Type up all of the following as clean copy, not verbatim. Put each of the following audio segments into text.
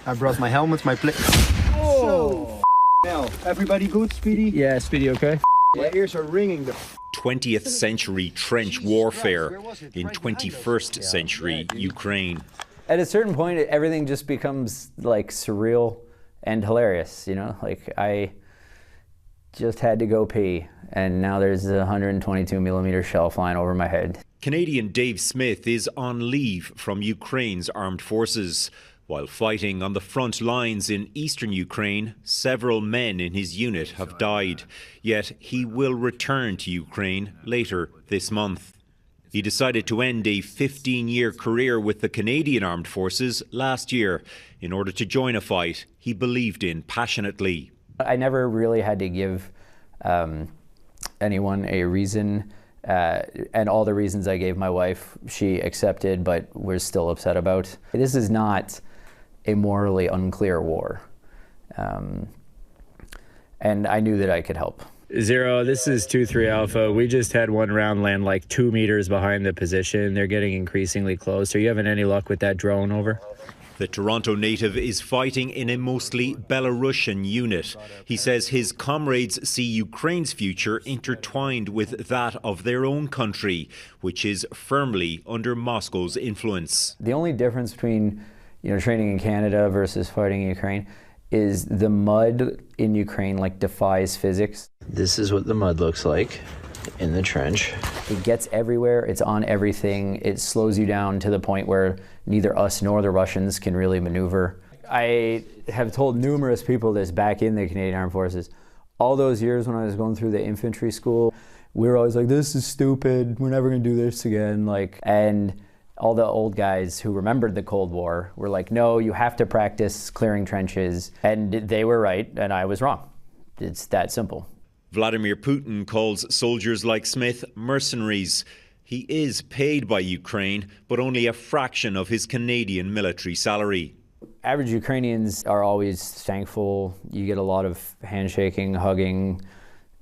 I brought my helmet, my plate. Oh! Now, everybody good, Speedy? Yeah, Speedy, okay? My ears are ringing. 20th century trench warfare in 21st century Ukraine. At a certain point, everything just becomes like surreal and hilarious, you know? Like I just had to go pee and now there's a 122 millimeter shell flying over my head. Canadian Dave Smith is on leave from Ukraine's armed forces. While fighting on the front lines in eastern Ukraine, several men in his unit have died. Yet he will return to Ukraine later this month. He decided to end a 15-year career with the Canadian Armed Forces last year in order to join a fight he believed in passionately. I never really had to give anyone a reason, and all the reasons I gave my wife, she accepted, but we're still upset about. This is not a morally unclear war. And I knew that I could help. Zero, this is 2-3 Alpha. We just had one round land like 2 meters behind the position. They're getting increasingly close. Are you having any luck with that drone, over? The Toronto native is fighting in a mostly Belarusian unit. He says his comrades see Ukraine's future intertwined with that of their own country, which is firmly under Moscow's influence. The only difference between training in Canada versus fighting in Ukraine is the mud in Ukraine like defies physics. This is what the mud looks like in the trench. It gets everywhere, it's on everything, it slows you down to the point where neither us nor the Russians can really maneuver. I have told numerous people this back in the Canadian Armed Forces. All those years when I was going through the infantry school, we were always like, this is stupid, we're never gonna do this again. And all the old guys who remembered the Cold War were like, no, you have to practice clearing trenches. And they were right, and I was wrong. It's that simple. Vladimir Putin calls soldiers like Smith mercenaries. He is paid by Ukraine, but only a fraction of his Canadian military salary. Average Ukrainians are always thankful. You get a lot of handshaking, hugging,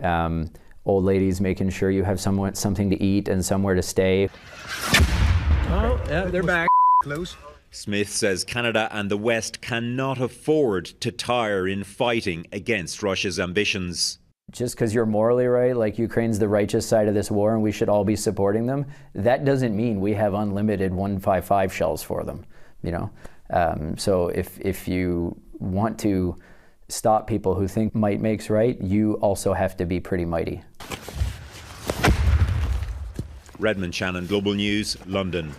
old ladies making sure you have something to eat and somewhere to stay. Oh, yeah, they're back. Close. Smith says Canada and the West cannot afford to tire in fighting against Russia's ambitions. Just because you're morally right, like Ukraine's the righteous side of this war and we should all be supporting them, that doesn't mean we have unlimited 155 shells for them, So if you want to stop people who think might makes right, you also have to be pretty mighty. Redmond Shannon, Global News, London.